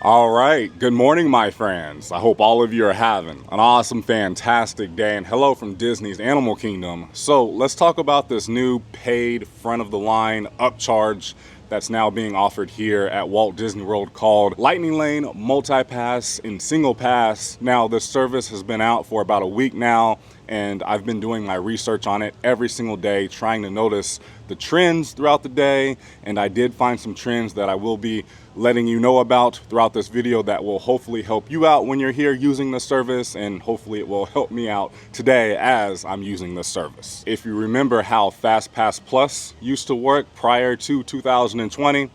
All right, good morning, my friends. I hope all of you are having an awesome, fantastic day, and hello from Disney's Animal Kingdom. So let's talk about this new paid front of the line upcharge that's now being offered here at Walt Disney World called Lightning Lane Multi-Pass and Single Pass. Now, this service has been out for about a week now, and I've been doing my research on it every single day, trying to notice the trends throughout the day, and I did find some trends that I will be letting you know about throughout this video that will hopefully help you out when you're here using the service, and hopefully it will help me out today as I'm using this service. If you remember how FastPass Plus used to work prior to 2020,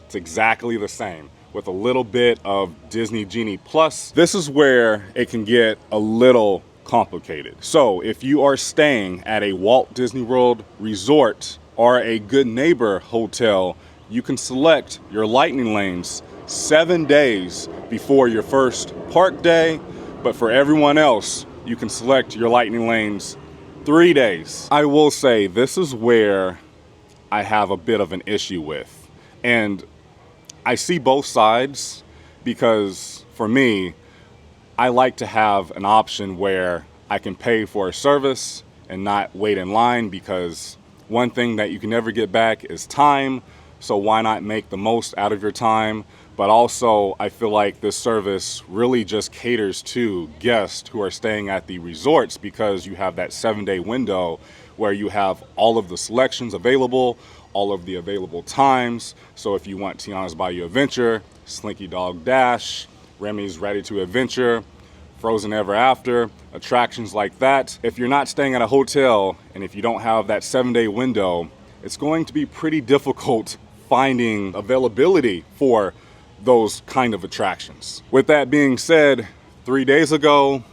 it's exactly the same with a little bit of Disney Genie Plus. This is where it can get a little complicated. So if you are staying at a Walt Disney World resort or a Good Neighbor hotel, you can select your lightning lanes 7 days before your first park day, but for everyone else, you can select your lightning lanes 3 days. I will say this is where I have a bit of an issue with, and I see both sides, because for me, I like to have an option where I can pay for a service and not wait in line, because one thing that you can never get back is time. So why not make the most out of your time? But also, I feel like this service really just caters to guests who are staying at the resorts, because you have that 7-day window where you have all of the selections available, all of the available times. So if you want Tiana's Bayou Adventure, Slinky Dog Dash, Remy's Ready to Adventure, Frozen Ever After, attractions like that. If you're not staying at a hotel and if you don't have that 7-day window, it's going to be pretty difficult finding availability for those kind of attractions. With that being said, 3 days ago,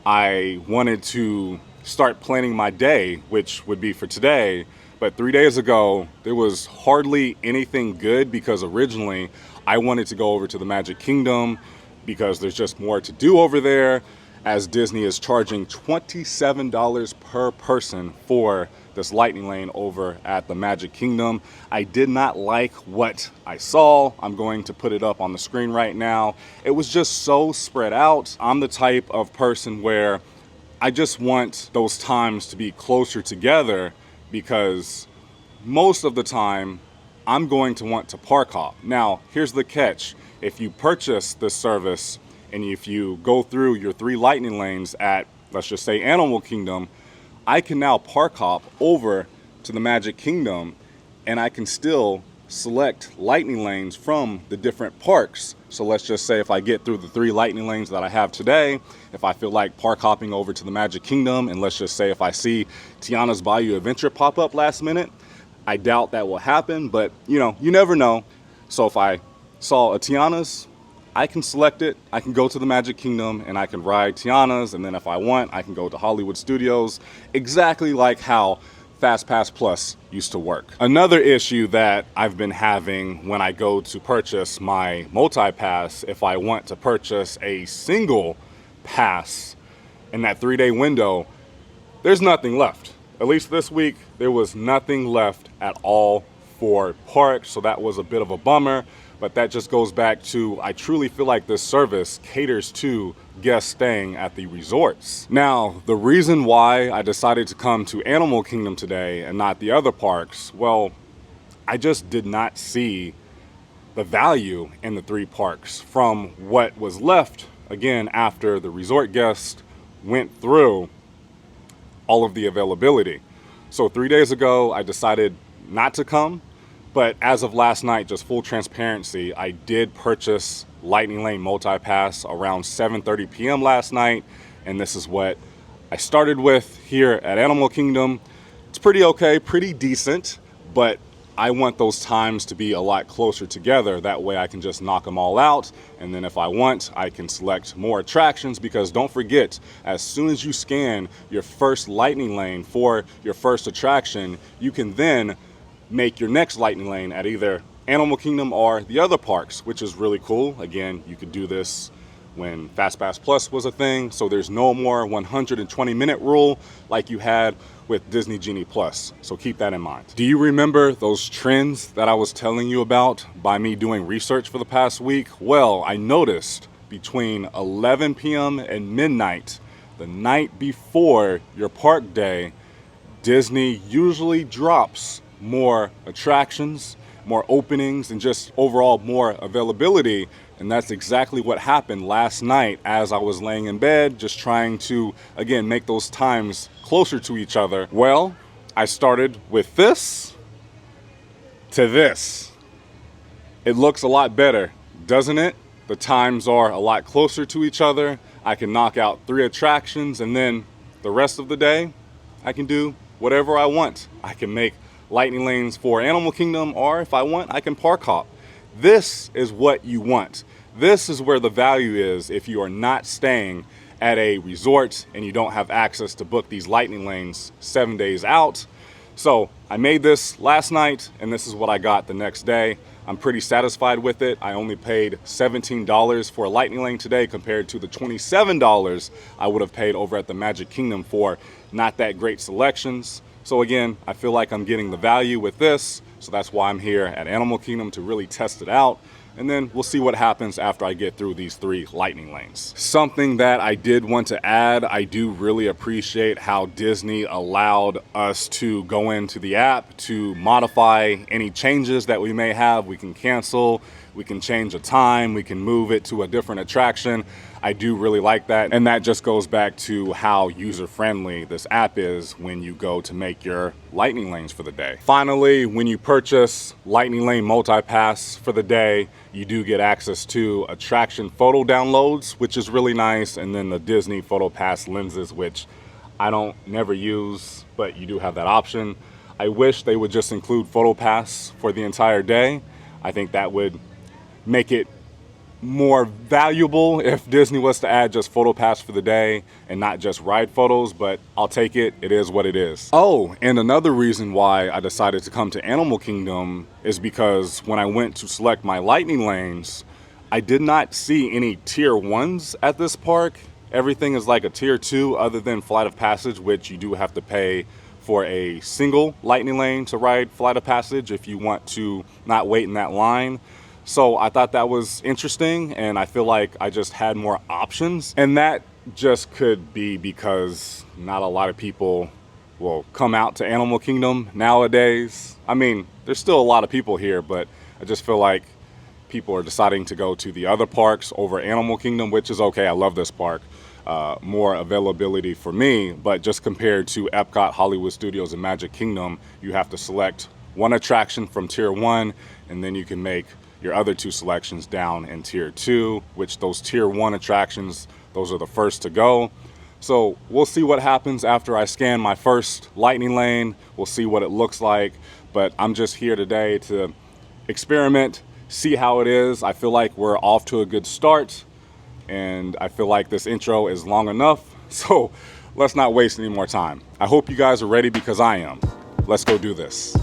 I wanted to start planning my day, which would be for today. But 3 days ago, there was hardly anything good, because originally I wanted to go over to the Magic Kingdom because there's just more to do over there, as Disney is charging $27 per person for this lightning lane over at the Magic Kingdom. I did not like what I saw. I'm going to put it up on the screen right now. It was just so spread out. I'm the type of person where I just want those times to be closer together, because most of the time I'm going to want to park hop. Now, here's the catch. If you purchase this service and if you go through your 3 lightning lanes at, let's just say, Animal Kingdom, I can now park hop over to the Magic Kingdom, and I can still select lightning lanes from the different parks. So let's just say if I get through the 3 lightning lanes that I have today, if I feel like park hopping over to the Magic Kingdom, and let's just say if I see Tiana's Bayou Adventure pop up last minute, I doubt that will happen, but you know, you never know. So if I saw a Tiana's, I can select it, I can go to the Magic Kingdom and I can ride Tiana's, and then if I want, I can go to Hollywood Studios, exactly like how FastPass Plus used to work. Another issue that I've been having when I go to purchase my multi-pass, if I want to purchase a single pass in that 3-day window, there's nothing left. At least this week, there was nothing left at all for parks, so that was a bit of a bummer. But that just goes back to, I truly feel like this service caters to guests staying at the resorts. Now, the reason why I decided to come to Animal Kingdom today and not the other parks, well, I just did not see the value in the 3 parks from what was left, again, after the resort guests went through all of the availability. So 3 days ago, I decided not to come. But as of last night, just full transparency, I did purchase Lightning Lane Multi-Pass around 7:30 p.m. last night, and this is what I started with here at Animal Kingdom. It's pretty okay, pretty decent, but I want those times to be a lot closer together. That way I can just knock them all out, and then if I want, I can select more attractions, because don't forget, as soon as you scan your first Lightning Lane for your first attraction, you can then make your next lightning lane at either Animal Kingdom or the other parks, which is really cool. Again, you could do this when FastPass Plus was a thing. So there's no more 120-minute rule like you had with Disney Genie Plus. So keep that in mind. Do you remember those trends that I was telling you about by me doing research for the past week? Well, I noticed between 11 p.m. and midnight, the night before your park day, Disney usually drops more attractions, more openings, and just overall more availability. And that's exactly what happened last night as I was laying in bed, just trying to, again, make those times closer to each other. Well, I started with this to this. It looks a lot better, doesn't it? The times are a lot closer to each other. I can knock out 3 attractions, and then the rest of the day, I can do whatever I want. I can make lightning lanes for Animal Kingdom, or if I want, I can park hop. This is what you want. This is where the value is if you are not staying at a resort and you don't have access to book these lightning lanes 7 days out. So I made this last night, and this is what I got the next day. I'm pretty satisfied with it. I only paid $17 for a lightning lane today compared to the $27 I would have paid over at the Magic Kingdom for not that great selections. So again, I feel like I'm getting the value with this. So that's why I'm here at Animal Kingdom, to really test it out. And then we'll see what happens after I get through these 3 lightning lanes. Something that I did want to add, I do really appreciate how Disney allowed us to go into the app to modify any changes that we may have. We can cancel, we can change a time, we can move it to a different attraction. I do really like that. And that just goes back to how user-friendly this app is when you go to make your lightning lanes for the day. Finally, when you purchase Lightning Lane Multi-Pass for the day, you do get access to attraction photo downloads, which is really nice. And then the Disney Photo Pass lenses, which I don't never use, but you do have that option. I wish they would just include Photo Pass for the entire day. I think that would make it more valuable if Disney was to add just Photo Pass for the day and not just ride photos, but I'll take it. It is what it is. Oh, and another reason why I decided to come to Animal Kingdom is because when I went to select my lightning lanes, I did not see any tier 1s at this park. Everything is like a tier 2 other than Flight of Passage, which you do have to pay for a single lightning lane to ride Flight of Passage if you want to not wait in that line. So I thought that was interesting, and I feel like I just had more options. And that just could be because not a lot of people will come out to Animal Kingdom nowadays. I mean, there's still a lot of people here, but I just feel like people are deciding to go to the other parks over Animal Kingdom, which is okay. I love this park. More availability for me, but just compared to Epcot, Hollywood Studios, and Magic Kingdom, you have to select one attraction from tier 1, and then you can make your other 2 selections down in tier 2, which those tier 1 attractions, those are the first to go. So we'll see what happens after I scan my first lightning lane. We'll see what it looks like, but I'm just here today to experiment, see how it is. I feel like we're off to a good start, and I feel like this intro is long enough. So let's not waste any more time. I hope you guys are ready because I am. Let's go do this.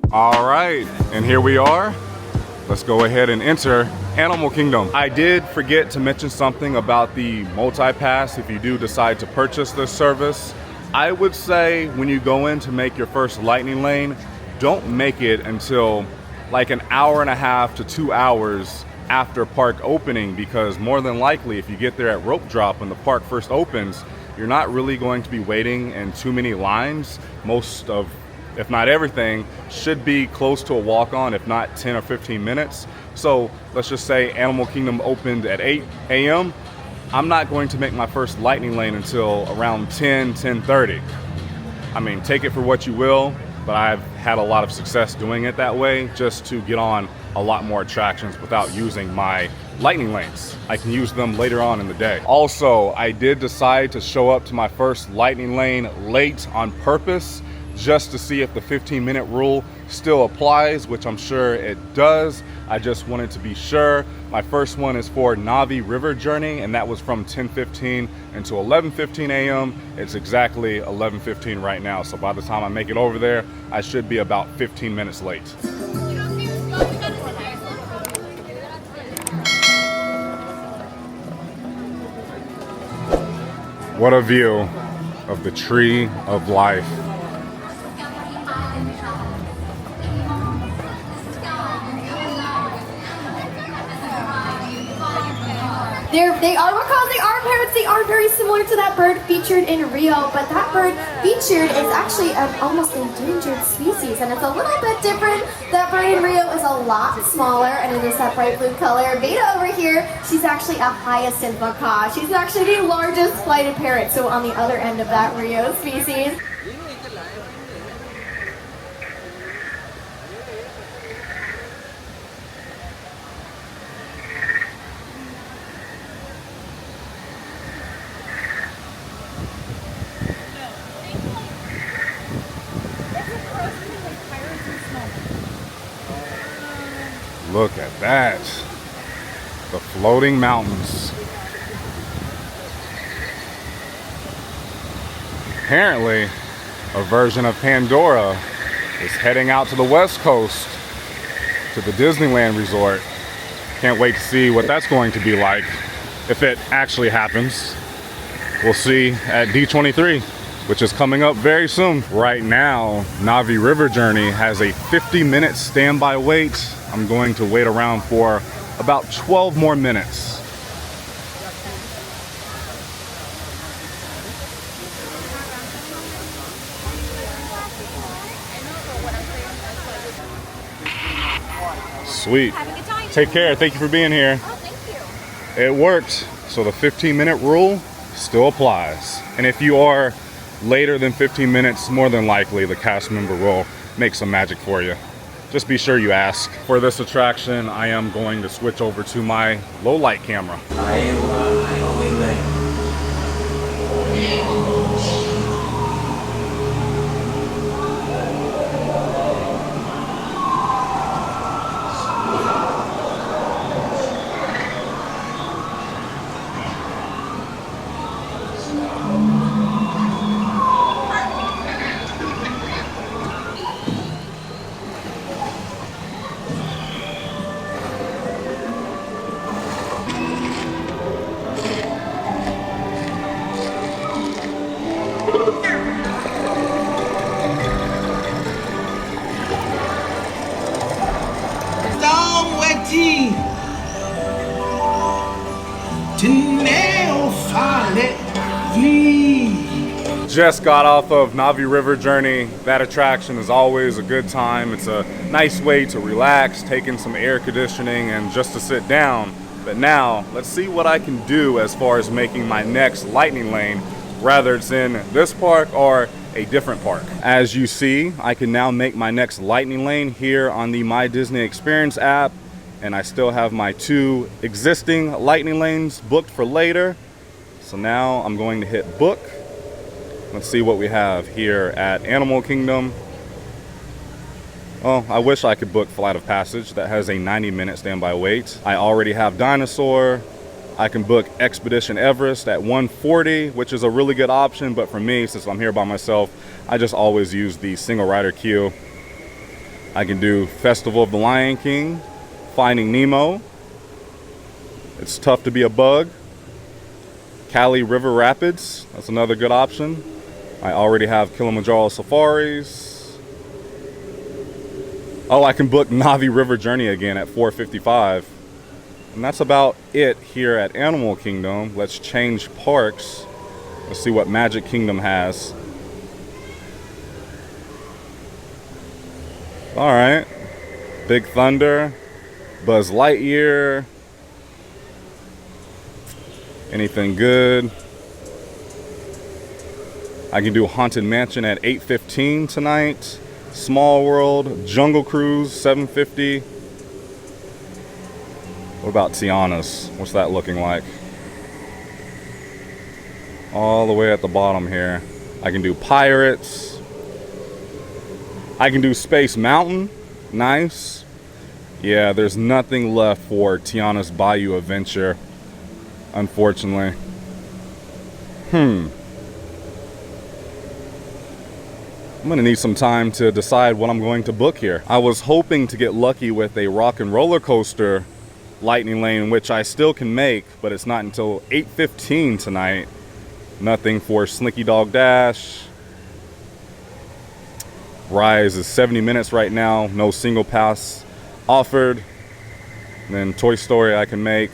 All right, and here we are. Let's go ahead and enter Animal Kingdom. I did forget to mention something about the multi-pass. If you do decide to purchase this service, I would say when you go in to make your first lightning lane, don't make it until like an hour and a half to 2 hours after park opening, because more than likely if you get there at rope drop when the park first opens, you're not really going to be waiting in too many lines. Most of, if not everything, should be close to a walk-on, if not 10 or 15 minutes. So let's just say Animal Kingdom opened at 8 a.m. I'm not going to make my first lightning lane until around 10:30. I mean, take it for what you will, but I've had a lot of success doing it that way, just to get on a lot more attractions without using my lightning lanes. I can use them later on in the day. Also, I did decide to show up to my first lightning lane late on purpose, just to see if the 15-minute rule still applies, which I'm sure it does. I just wanted to be sure. My first one is for Navi River Journey, and that was from 10:15 until 11:15 a.m. It's exactly 11:15 right now, so by the time I make it over there, I should be about 15 minutes late. What a view of the Tree of Life. They are parrots. They are very similar to that bird featured in Rio, but that bird featured is actually an almost endangered species, and it's a little bit different. That bird in Rio is a lot smaller, and it is that bright blue color. Beta over here, she's actually a hyacinth macaw. She's actually the largest flighted parrot, so on the other end of that Rio species. Look at that. The floating mountains. Apparently, a version of Pandora is heading out to the West Coast to the Disneyland resort. Can't wait to see what that's going to be like if it actually happens. We'll see at D23, which is coming up very soon. Right now, Navi River Journey has a 50-minute standby wait. I'm going to wait around for about 12 more minutes. Sweet. Take care. Thank you for being here. Oh, thank you. It worked. So the 15-minute rule still applies. And if you are later than 15 minutes, more than likely the cast member will make some magic for you. Just be sure you ask. For this attraction, I am going to switch over to my low light camera. Just got off of Navi River Journey. That attraction is always a good time. It's a nice way to relax, take in some air conditioning, and just to sit down. But now, let's see what I can do as far as making my next lightning lane, whether it's in this park or a different park. As you see, I can now make my next lightning lane here on the My Disney Experience app, and I still have my 2 existing lightning lanes booked for later. So now I'm going to hit book. Let's see what we have here at Animal Kingdom. Oh, I wish I could book Flight of Passage. That has a 90-minute standby wait. I already have Dinosaur. I can book Expedition Everest at 140, which is a really good option, but for me, since I'm here by myself, I just always use the single rider queue. I can do Festival of the Lion King, Finding Nemo. It's Tough to Be a Bug. Cali River Rapids, that's another good option. I already have Kilimanjaro Safaris. Oh, I can book Navi River Journey again at 455. And that's about it here at Animal Kingdom. Let's change parks. Let's see what Magic Kingdom has. All right. Big Thunder, Buzz Lightyear. Anything good? I can do Haunted Mansion at 8:15 tonight. Small World, Jungle Cruise, 750. What about Tiana's? What's that looking like? All the way at the bottom here. I can do Pirates. I can do Space Mountain. Nice. Yeah, there's nothing left for Tiana's Bayou Adventure, unfortunately. I'm gonna need some time to decide what I'm going to book here. I was hoping to get lucky with a rock and roller coaster lightning lane, which I still can make, but it's not until 8:15 tonight. Nothing for Slinky Dog Dash. Rise is 70 minutes right now, no single pass offered. And then Toy Story I can make.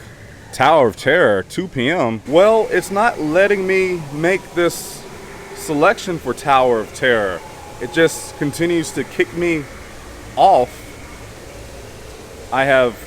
Tower of Terror, 2 p.m. Well, it's not letting me make this selection for Tower of Terror. It just continues to kick me off. I have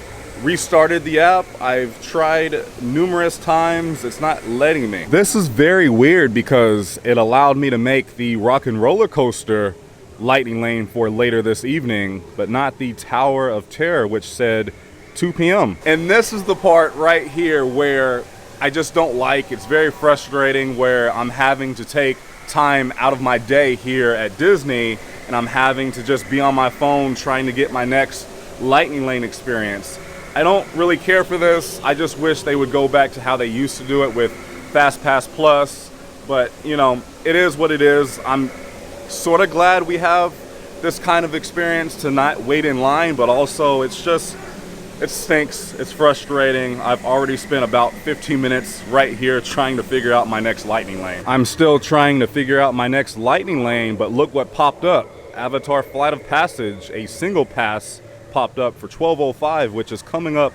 restarted the app. I've tried numerous times. It's not letting me. This is very weird because it allowed me to make the rock and roller coaster lightning lane for later this evening, but not the Tower of Terror, which said 2 p.m. And this is the part right here where I just don't like. It's very frustrating where I'm having to take time out of my day here at Disney and I'm having to just be on my phone trying to get my next lightning lane experience. I don't really care for this. I just wish they would go back to how they used to do it with FastPass Plus, but you know, it is what it is. I'm sort of glad we have this kind of experience to not wait in line, but also it stinks. It's frustrating. I've already spent about 15 minutes right here trying to figure out my next lightning lane. I'm still trying to figure out my next lightning lane, but look what popped up. Avatar Flight of Passage, a single pass popped up for $12.05, which is coming up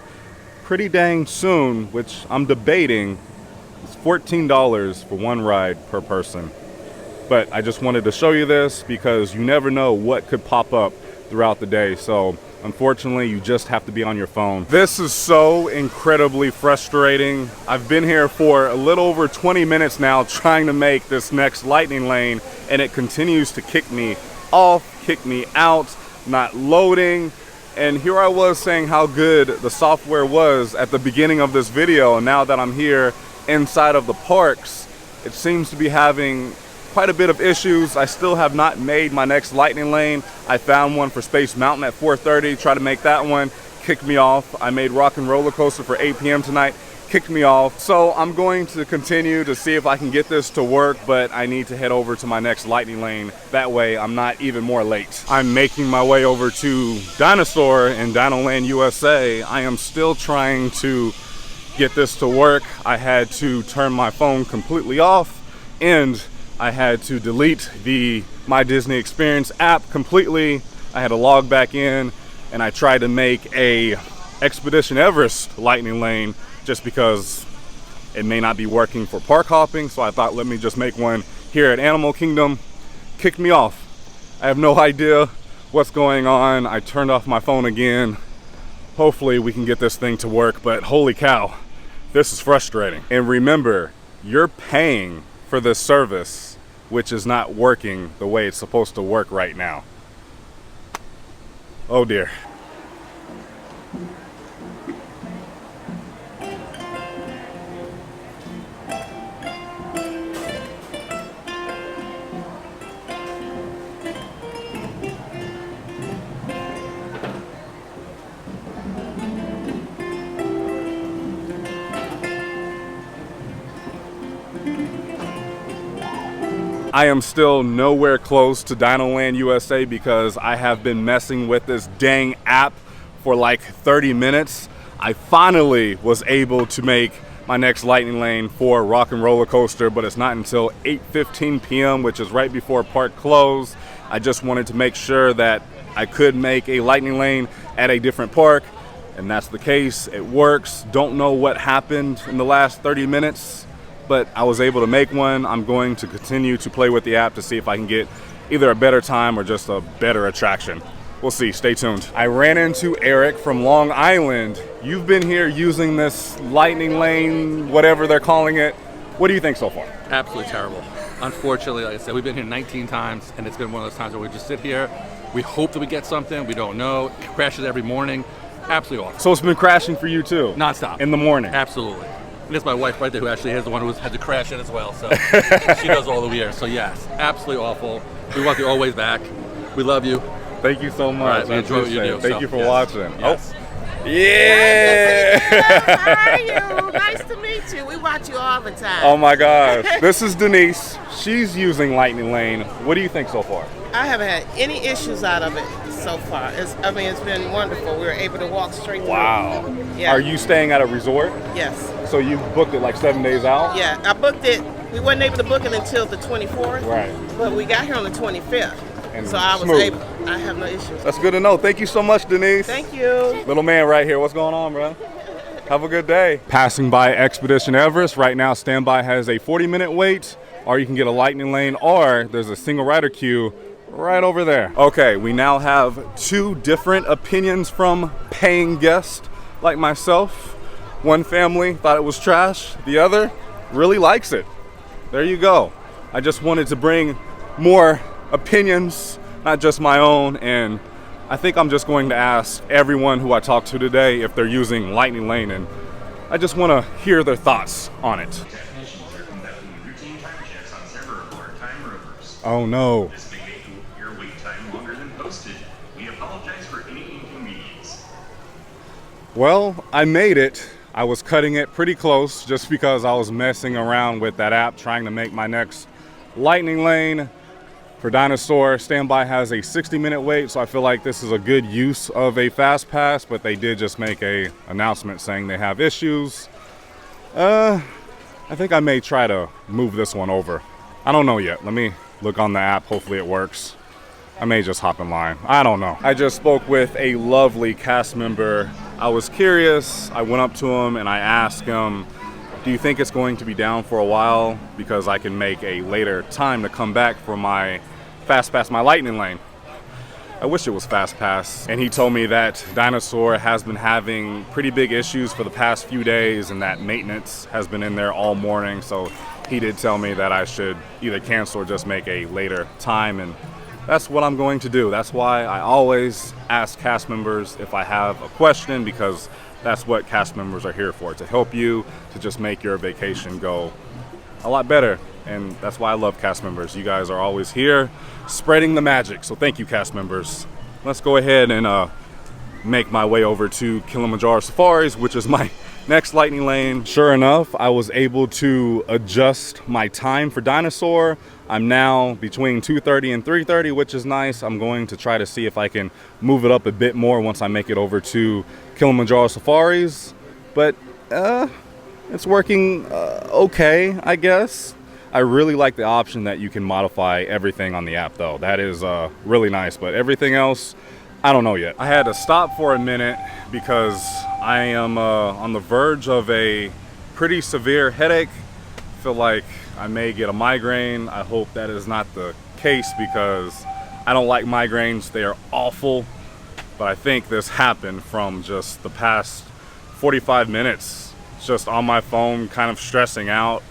pretty dang soon, which I'm debating. It's $14 for one ride per person. But I just wanted to show you this because you never know what could pop up throughout the day. So unfortunately, you just have to be on your phone. This is so incredibly frustrating. I've been here for a little over 20 minutes now trying to make this next lightning lane, and it continues to kick me off, kick me out, not loading. And here I was saying how good the software was at the beginning of this video, and now that I'm here inside of the parks, it seems to be having quite a bit of issues. I still have not made my next lightning lane. I found one for Space Mountain at 4:30, tried to make that one, kicked me off. I made Rock and Roller Coaster for 8 p.m. tonight, kicked me off. So I'm going to continue to see if I can get this to work, but I need to head over to my next lightning lane. That way I'm not even more late. I'm making my way over to Dinosaur in Dinoland USA. I am still trying to get this to work. I had to turn my phone completely off, and I had to delete the My Disney Experience app completely. I had to log back in, and I tried to make a Expedition Everest lightning lane just because it may not be working for park hopping. So I thought, let me just make one here at Animal Kingdom. Kicked me off. I have no idea what's going on. I turned off my phone again. Hopefully we can get this thing to work, but holy cow, this is frustrating. And remember, you're paying for this service, which is not working the way it's supposed to work right now. Oh dear. I am still nowhere close to Dinoland USA because I have been messing with this dang app for like 30 minutes. I finally was able to make my next lightning lane for Rock and Roller Coaster, but it's not until 8:15 p.m., which is right before park close. I just wanted to make sure that I could make a lightning lane at a different park, and that's the case. It works. Don't know what happened in the last 30 minutes. But I was able to make one. I'm going to continue to play with the app to see if I can get either a better time or just a better attraction. We'll see, stay tuned. I ran into Eric from Long Island. You've been here using this lightning lane, whatever they're calling it. What do you think so far? Absolutely terrible. Unfortunately, like I said, we've been here 19 times, and it's been one of those times where we just sit here. We hope that we get something, we don't know. It crashes every morning. Absolutely awful. So it's been crashing for you too? Non-stop. In the morning? Absolutely. And it's my wife right there who actually is the one who had to crash it as well. So she does all the years. So yes, absolutely awful. We want the always back. We love you. Thank you so much. All right, we I enjoy what you appreciate do. it. Thank you for watching. Yes. Oh. Yeah! How are you? Nice to meet you. We watch you all the time. Oh my gosh. This is Denise. She's using Lightning Lane. What do you think so far? I haven't had any issues out of it so far. It's been wonderful. We were able to walk straight through. Wow. Yeah. Are you staying at a resort? Yes. So you booked it like 7 days out? Yeah, I booked it. We weren't able to book it until the 24th. Right. But we got here on the 25th. And so I was smooth. able. I have no issues. That's good to know. Thank you so much, Denise. Thank you. Little man right here. What's going on, bro? Have a good day. Passing by Expedition Everest. Right now, standby has a 40-minute wait, or you can get a Lightning Lane, or there's a single rider queue right over there. Okay, we now have two different opinions from paying guests like myself. One family thought it was trash. The other really likes it. There you go. I just wanted to bring more opinions, not just my own, and I think I'm just going to ask everyone who I talk to today if they're using Lightning Lane, and I just want to hear their thoughts on it. Oh no. This may make your wait time longer than posted. We apologize for any inconvenience. Well, I made it. I was cutting it pretty close just because I was messing around with that app trying to make my next Lightning Lane. For Dinosaur, standby has a 60-minute wait, so I feel like this is a good use of a fast pass, but they did just make a announcement saying they have issues. I think I may try to move this one over. I don't know yet. Let me look on the app. Hopefully it works. I may just hop in line. I don't know. I just spoke with a lovely cast member. I was curious. I went up to him and I asked him, do you think it's going to be down for a while? Because I can make a later time to come back for my Fast Pass, my Lightning Lane. I wish it was Fast Pass. And he told me that Dinosaur has been having pretty big issues for the past few days and that maintenance has been in there all morning. So he did tell me that I should either cancel or just make a later time. And that's what I'm going to do. That's why I always ask cast members if I have a question, because that's what cast members are here for, to help you, to just make your vacation go a lot better. And that's why I love cast members. You guys are always here spreading the magic. So thank you, cast members. Let's go ahead and make my way over to Kilimanjaro Safaris, which is my next Lightning Lane. Sure enough, I was able to adjust my time for Dinosaur. I'm now between 2:30 and 3:30, which is nice. I'm going to try to see if I can move it up a bit more once I make it over to Kilimanjaro Safaris. But it's working okay, I guess. I really like the option that you can modify everything on the app, though. That is really nice, but everything else, I don't know yet. I had to stop for a minute because I am on the verge of a pretty severe headache. I feel like I may get a migraine. I hope that is not the case because I don't like migraines. They are awful, but I think this happened from just the past 45 minutes, just on my phone, kind of stressing out,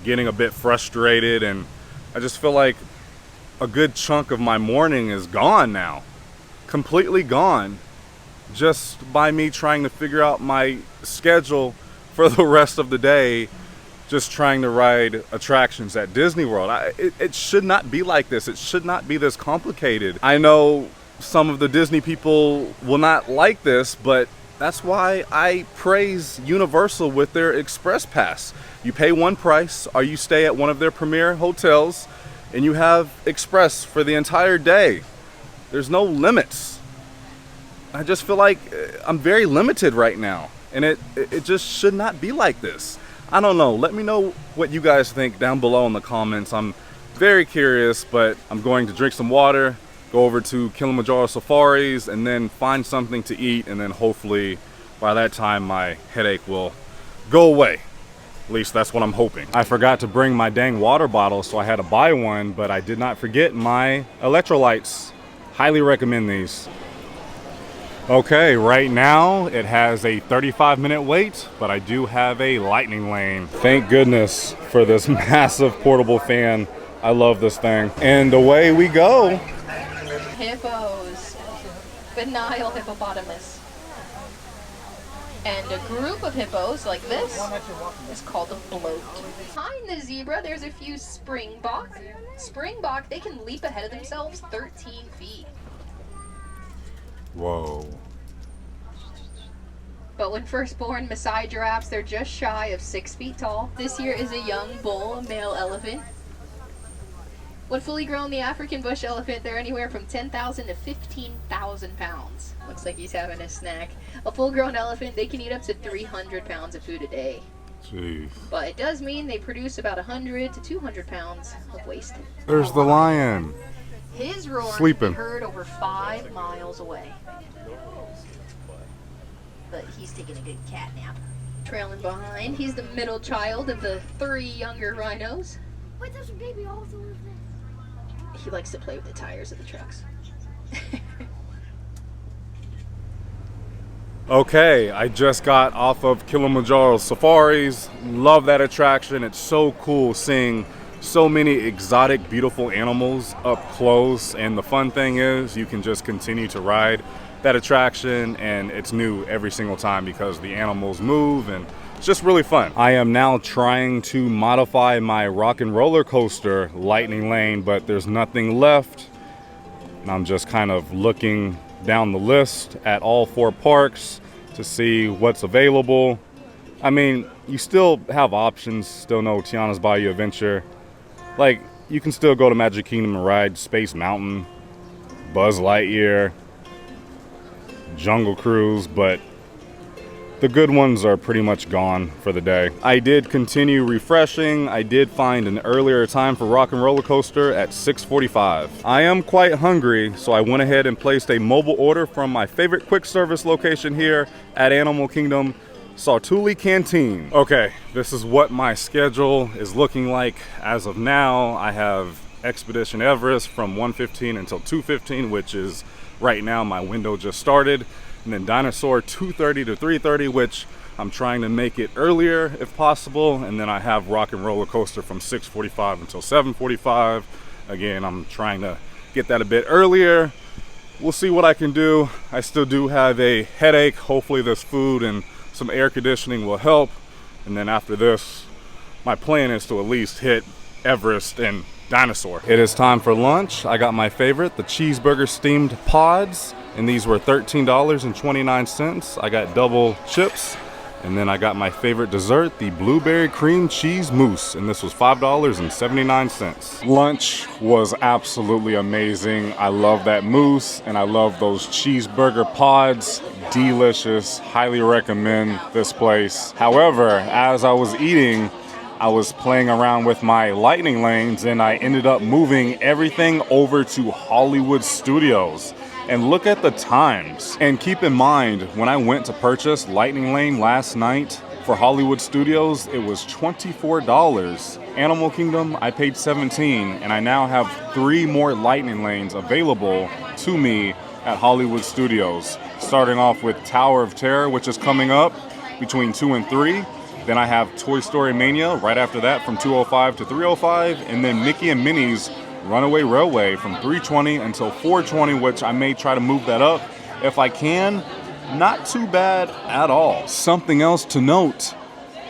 getting a bit frustrated, and I just feel like a good chunk of my morning is gone now. Completely gone. Just by me trying to figure out my schedule for the rest of the day, just trying to ride attractions at Disney World. It should not be like this. It should not be this complicated. I know some of the Disney people will not like this, but that's why I praise Universal with their Express Pass. You pay one price, or you stay at one of their premier hotels, and you have Express for the entire day. There's no limits. I just feel like I'm very limited right now, and it just should not be like this. I don't know. Let me know what you guys think down below in the comments. I'm very curious, but I'm going to drink some water, go over to Kilimanjaro Safaris, and then find something to eat, and then hopefully by that time my headache will go away. At least that's what I'm hoping. I forgot to bring my dang water bottle, so I had to buy one, but I did not forget my electrolytes. Highly recommend these. Okay, right now it has a 35-minute wait, but I do have a Lightning Lane. Thank goodness for this massive portable fan. I love this thing. And away we go. Hippos. The Nile hippopotamus. And a group of hippos like this is called a bloat. Behind the zebra, there's a few springbok. Springbok, they can leap ahead of themselves 13 feet. Whoa. But when first born Maasai giraffes, they're just shy of 6 feet tall. This here is a young bull, a male elephant. When fully grown, the African bush elephant, they're anywhere from 10,000 to 15,000 pounds. Looks like he's having a snack. A full-grown elephant, they can eat up to 300 pounds of food a day. Jeez. But it does mean they produce about 100 to 200 pounds of waste. There's the lion. His roar Sleeping. can be heard over 5 miles away. But he's taking a good cat nap. Trailing behind, he's the middle child of the 3 younger rhinos. Wait, there's a baby also lives there. He likes to play with the tires of the trucks. Okay, I just got off of Kilimanjaro Safaris. Love that attraction. It's so cool seeing so many exotic, beautiful animals up close. And the fun thing is you can just continue to ride that attraction, and it's new every single time because the animals move, and it's just really fun. I am now trying to modify my rock and roller coaster lightning lane, but there's nothing left. And I'm just kind of looking down the list at all 4 parks to see what's available. I mean, you still have options, still know Tiana's Bayou Adventure. Like, you can still go to Magic Kingdom and ride Space Mountain, Buzz Lightyear, Jungle Cruise, but the good ones are pretty much gone for the day. I did continue refreshing. I did find an earlier time for Rock and Roller Coaster at 6:45. I am quite hungry, so I went ahead and placed a mobile order from my favorite quick service location here at Animal Kingdom, Satu'li Canteen. Okay, this is what my schedule is looking like as of now. I have Expedition Everest from 1:15 until 2:15, which is right now. My window just started. And then Dinosaur 2:30 to 3:30, which I'm trying to make it earlier if possible. And then I have Rock and Roller Coaster from 6:45 until 7:45. Again, I'm trying to get that a bit earlier. We'll see what I can do. I still do have a headache. Hopefully this food and some air conditioning will help. And then after this, my plan is to at least hit Everest and Dinosaur. It is time for lunch. I got my favorite, the cheeseburger steamed pods, and these were $13.29. I got double chips, and then I got my favorite dessert, the blueberry cream cheese mousse, and this was $5.79. Lunch was absolutely amazing. I love that mousse, and I love those cheeseburger pods. Delicious. Highly recommend this place. However, as I was eating, I was playing around with my lightning lanes, and I ended up moving everything over to Hollywood Studios. And look at the times. And keep in mind, when I went to purchase Lightning Lane last night for Hollywood Studios, it was $24. Animal Kingdom, I paid $17, and I now have 3 more Lightning Lanes available to me at Hollywood Studios. Starting off with Tower of Terror, which is coming up between 2 and 3. Then I have Toy Story Mania right after that from 2:05 to 3:05, and then Mickey and Minnie's Runaway Railway from 3:20 until 4:20, which I may try to move that up if I can. Not too bad at all. Something else to note,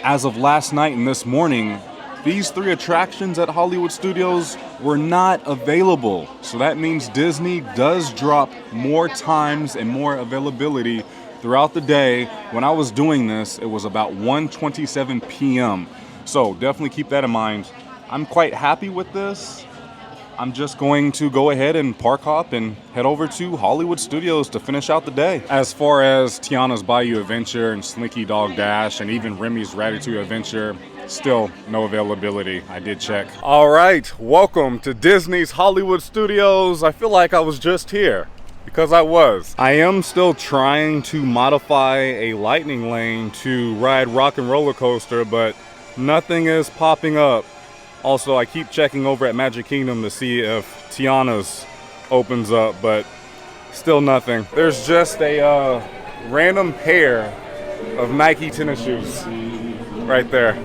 as of last night and this morning, these 3 attractions at Hollywood Studios were not available. So that means Disney does drop more times and more availability throughout the day. When I was doing this, it was about 1:27 p.m. So definitely keep that in mind. I'm quite happy with this. I'm just going to go ahead and park hop and head over to Hollywood Studios to finish out the day. As far as Tiana's Bayou Adventure and Slinky Dog Dash and even Remy's Ratatouille Adventure, still no availability. I did check. All right, welcome to Disney's Hollywood Studios. I feel like I was just here. Because I was. I am still trying to modify a lightning lane to ride Rock and Roller Coaster, but nothing is popping up. Also, I keep checking over at Magic Kingdom to see if Tiana's opens up, but still nothing. There's just a random pair of Nike tennis shoes right there.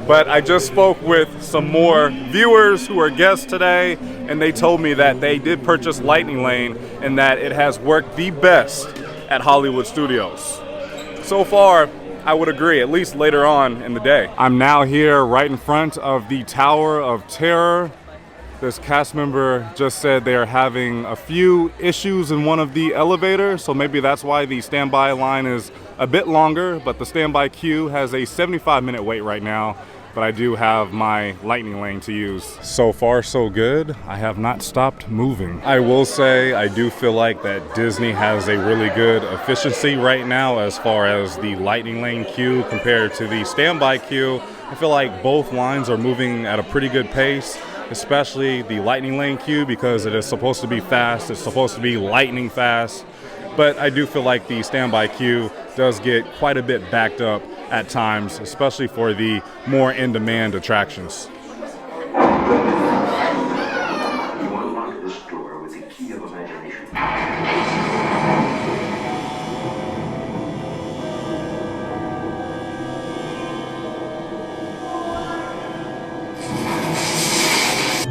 But I just spoke with some more viewers who are guests today, and they told me that they did purchase Lightning Lane and that it has worked the best at Hollywood Studios. so far, I would agree, at least later on in the day. I'm now here right in front of the Tower of Terror. This cast member just said they are having a few issues in one of the elevators, so maybe that's why the standby line is a bit longer, but the standby queue has a 75-minute wait right now, but I do have my lightning lane to use. So far, so good. I have not stopped moving. I will say I do feel like that Disney has a really good efficiency right now as far as the lightning lane queue compared to the standby queue. I feel like both lines are moving at a pretty good pace, especially the lightning lane queue because it is supposed to be fast. It's supposed to be lightning fast. But I do feel like the standby queue does get quite a bit backed up at times, especially for the more in-demand attractions. You unlock this door with the key of imagination.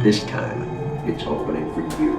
This time, it's opening for you.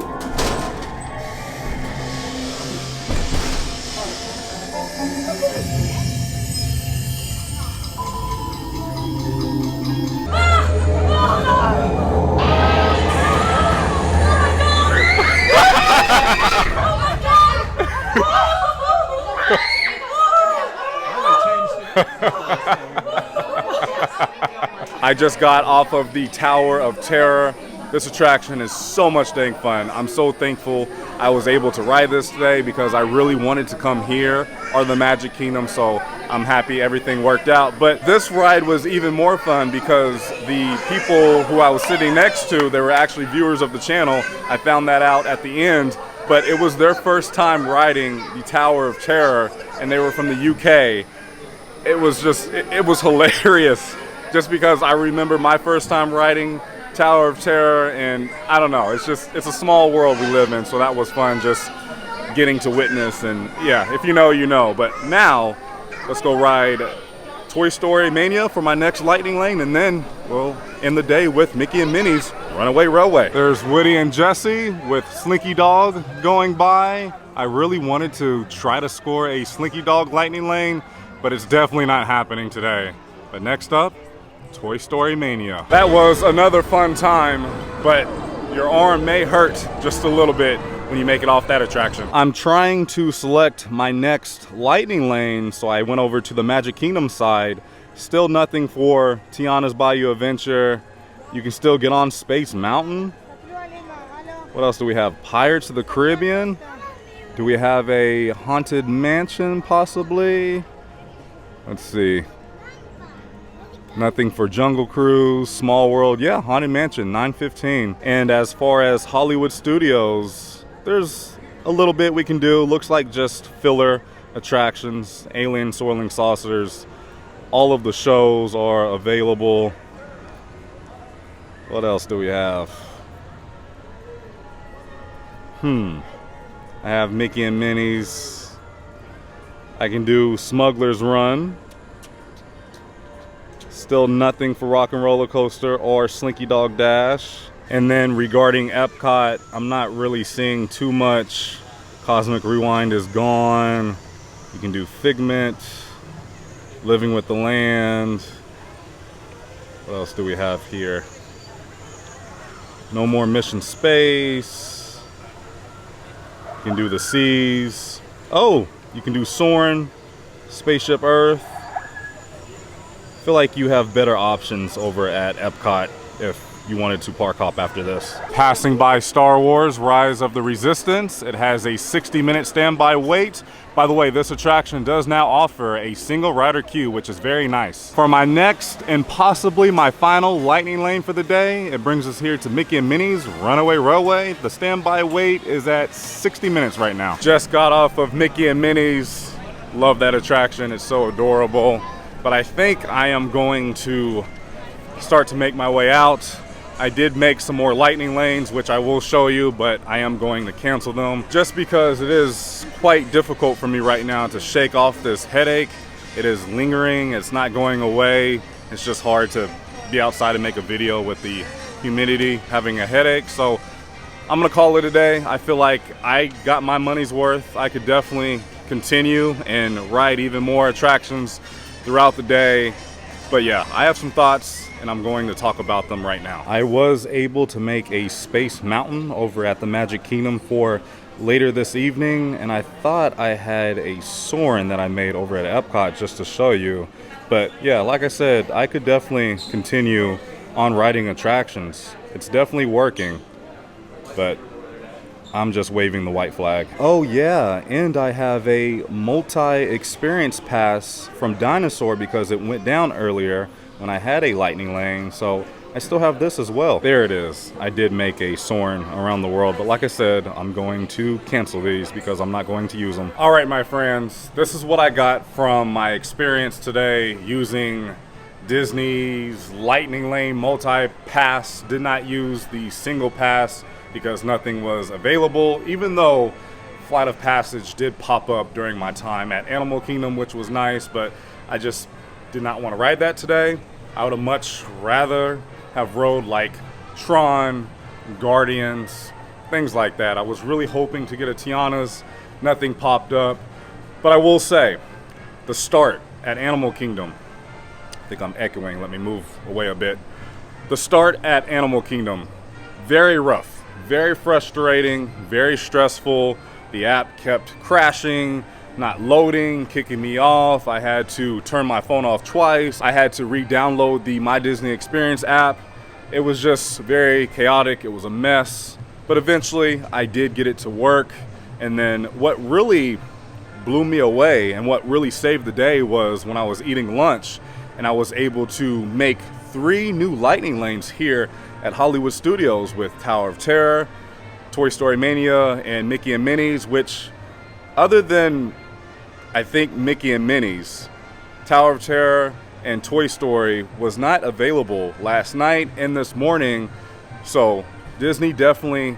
I just got off of the Tower of Terror. This attraction is so much dang fun. I'm so thankful I was able to ride this today because I really wanted to come here or the Magic Kingdom, so I'm happy everything worked out. But this ride was even more fun because the people who I was sitting next to, they were actually viewers of the channel. I found that out at the end, but it was their first time riding the Tower of Terror, and they were from the UK. It was hilarious just because I remember my first time riding Tower of Terror, and I don't know, it's a small world we live in, so that was fun just getting to witness. And yeah, if you know, you know. But now let's go ride Toy Story Mania for my next lightning lane, and then we'll end the day with Mickey and Minnie's Runaway Railway. There's Woody and Jesse with Slinky Dog going by. I really wanted to try to score a Slinky Dog lightning lane, but it's definitely not happening today. But next up, Toy Story Mania. That was another fun time, but your arm may hurt just a little bit when you make it off that attraction. I'm trying to select my next lightning lane, so I went over to the Magic Kingdom side. Still nothing for Tiana's Bayou Adventure. You can still get on Space Mountain. What else do we have? Pirates of the Caribbean. Do we have a Haunted Mansion possibly? Let's see. Nothing for Jungle Cruise, Small World. Yeah, Haunted Mansion, $9.15. And as far as Hollywood Studios, there's a little bit we can do. Looks like just filler attractions, alien swirling saucers. All of the shows are available. What else do we have? I have Mickey and Minnie's. I can do Smuggler's Run. Still nothing for Rock and Roller Coaster or Slinky Dog Dash. And then regarding Epcot, I'm not really seeing too much. Cosmic Rewind is gone. You can do Figment, Living with the Land. What else do we have here? No more Mission Space. You can do the Seas. Oh, you can do Soarin', Spaceship Earth. I feel like you have better options over at Epcot if you wanted to park hop after this. Passing by Star Wars Rise of the Resistance, it has a 60-minute standby wait. By the way, this attraction does now offer a single rider queue, which is very nice. For my next and possibly my final lightning lane for the day, it brings us here to Mickey and Minnie's Runaway Railway. The standby wait is at 60 minutes right now. Just got off of Mickey and Minnie's. Love that attraction, it's so adorable. But I think I am going to start to make my way out. I did make some more lightning lanes, which I will show you, but I am going to cancel them just because it is quite difficult for me right now to shake off this headache. It is lingering, it's not going away. It's just hard to be outside and make a video with the humidity, having a headache. So I'm gonna call it a day. I feel like I got my money's worth. I could definitely continue and ride even more attractions throughout the day. But yeah, I have some thoughts and I'm going to talk about them right now. I was able to make a Space Mountain over at the Magic Kingdom for later this evening, and I thought I had a Soarin' that I made over at Epcot just to show you. But yeah, like I said, I could definitely continue on riding attractions. It's definitely working, but I'm just waving the white flag. Oh yeah, and I have a multi-experience pass from Dinosaur because it went down earlier when I had a Lightning Lane, so I still have this as well. There it is. I did make a Soarin' around the world, but like I said, I'm going to cancel these because I'm not going to use them. All right, my friends, this is what I got from my experience today using Disney's Lightning Lane multi-pass. Did not use the single pass because nothing was available, even though Flight of Passage did pop up during my time at Animal Kingdom, which was nice, but I just did not want to ride that today. I would have much rather have rode like Tron, Guardians, things like that. I was really hoping to get a Tiana's. Nothing popped up. But I will say, the start at Animal Kingdom, I think I'm echoing, let me move away a bit. The start at Animal Kingdom, very rough, very frustrating, very stressful. The app kept crashing, not loading, kicking me off. I had to turn my phone off twice. I had to re-download the My Disney Experience app. It was just very chaotic. It was a mess. But eventually I did get it to work. And then what really blew me away and what really saved the day was when I was eating lunch and I was able to make 3 new Lightning Lanes here at Hollywood Studios with Tower of Terror, Toy Story Mania, and Mickey and Minnie's, which other than I think Mickey and Minnie's, Tower of Terror and Toy Story was not available last night and this morning. So Disney definitely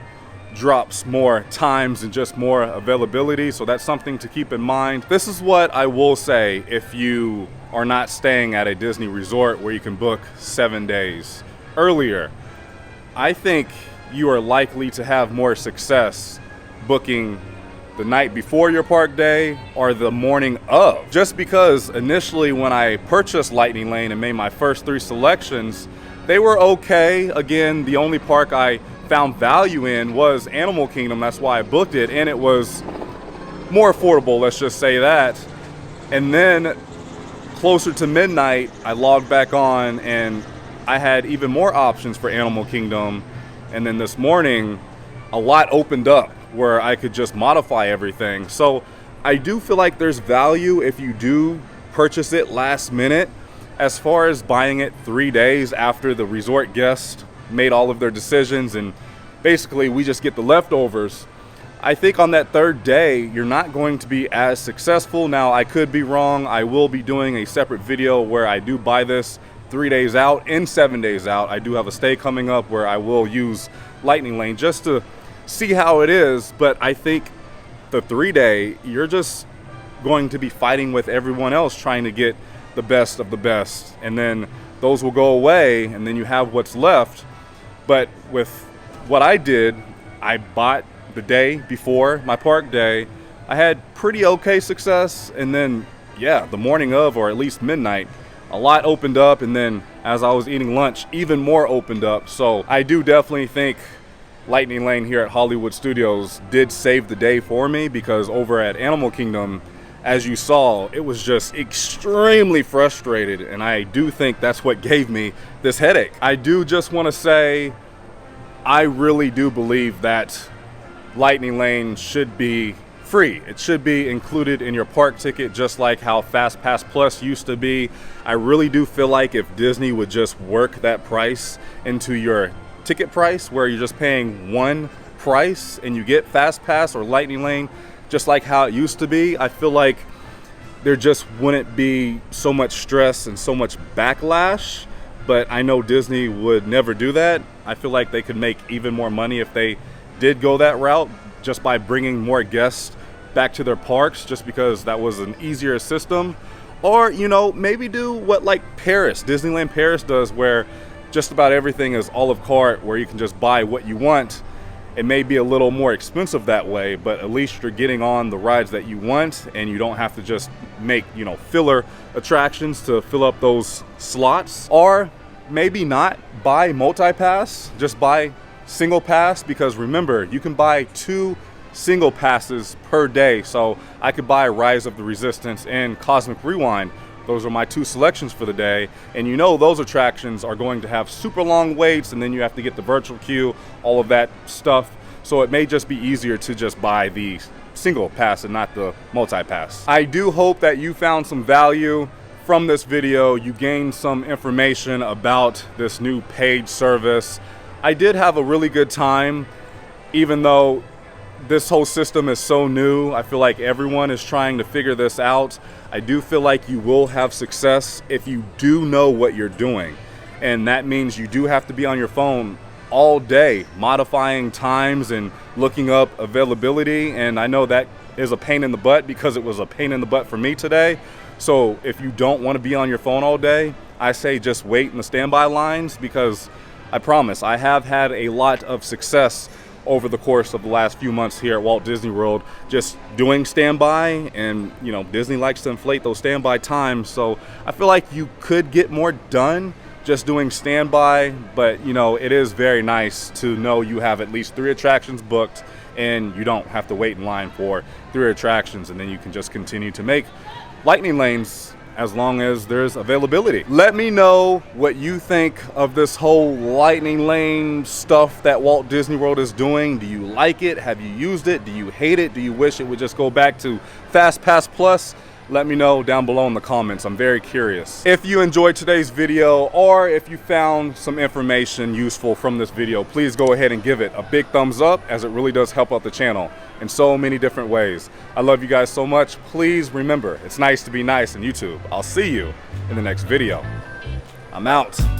drops more times and just more availability. So that's something to keep in mind. This is what I will say if you are not staying at a Disney resort where you can book 7 days earlier. I think you are likely to have more success booking the night before your park day or the morning of. Just because initially when I purchased Lightning Lane and made my first 3 selections, they were okay. Again, the only park I found value in was Animal Kingdom. That's why I booked it, and it was more affordable, let's just say that. And then closer to midnight, I logged back on and I had even more options for Animal Kingdom. And then this morning, a lot opened up where I could just modify everything. So I do feel like there's value if you do purchase it last minute. As far as buying it 3 days after the resort guests made all of their decisions and basically we just get the leftovers, I think on that 3rd day, you're not going to be as successful. Now, I could be wrong. I will be doing a separate video where I do buy this 3 days out and 7 days out. I do have a stay coming up where I will use Lightning Lane just to see how it is, but I think the 3-day, you're just going to be fighting with everyone else trying to get the best of the best, and then those will go away and then you have what's left. But with what I did, I bought the day before my park day. I had pretty okay success, and then yeah, the morning of, or at least midnight, a lot opened up, and then as I was eating lunch, even more opened up. So I do definitely think Lightning Lane here at Hollywood Studios did save the day for me, because over at Animal Kingdom, as you saw, it was just extremely frustrated, and I do think that's what gave me this headache. I do just want to say, I really do believe that Lightning Lane should be free. It should be included in your park ticket, just like how Fast Pass Plus used to be. I really do feel like if Disney would just work that price into your ticket price, where you're just paying one price and you get Fast Pass or Lightning Lane, just like how it used to be, I feel like there just wouldn't be so much stress and so much backlash. But I know Disney would never do that. I feel like they could make even more money if they did go that route, just by bringing more guests back to their parks, just because that was an easier system. Or, you know, maybe do what like Paris, Disneyland Paris does, where just about everything is a la carte, where you can just buy what you want. It may be a little more expensive that way, but at least you're getting on the rides that you want, and you don't have to just make, you know, filler attractions to fill up those slots. Or maybe not buy multi-pass, just buy single pass, because remember, you can buy 2 single passes per day. So I could buy Rise of the Resistance and Cosmic Rewind. Those are my 2 selections for the day, and you know those attractions are going to have super long waits, and then you have to get the virtual queue, all of that stuff. So it may just be easier to just buy the single pass and not the multi-pass. I do hope that you found some value from this video. You gained some information about this new paid service. I did have a really good time, even though this whole system is so new. I feel like everyone is trying to figure this out. I do feel like you will have success if you do know what you're doing. And that means you do have to be on your phone all day, modifying times and looking up availability. And I know that is a pain in the butt, because it was a pain in the butt for me today. So if you don't want to be on your phone all day, I say just wait in the standby lines, because I promise I have had a lot of success over the course of the last few months here at Walt Disney World, just doing standby. And you know, Disney likes to inflate those standby times, so I feel like you could get more done just doing standby. But you know, it is very nice to know you have at least 3 attractions booked, and you don't have to wait in line for 3 attractions, and then you can just continue to make lightning lanes as long as there's availability. Let me know what you think of this whole lightning lane stuff that Walt Disney World is doing. Do you like it? Have you used it? Do you hate it? Do you wish it would just go back to Fast Pass Plus? Let me know down below in the comments. I'm very curious. If you enjoyed today's video, or if you found some information useful from this video, please go ahead and give it a big thumbs up, as it really does help out the channel in so many different ways. I love you guys so much. Please remember, it's nice to be nice on YouTube. I'll see you in the next video. I'm out.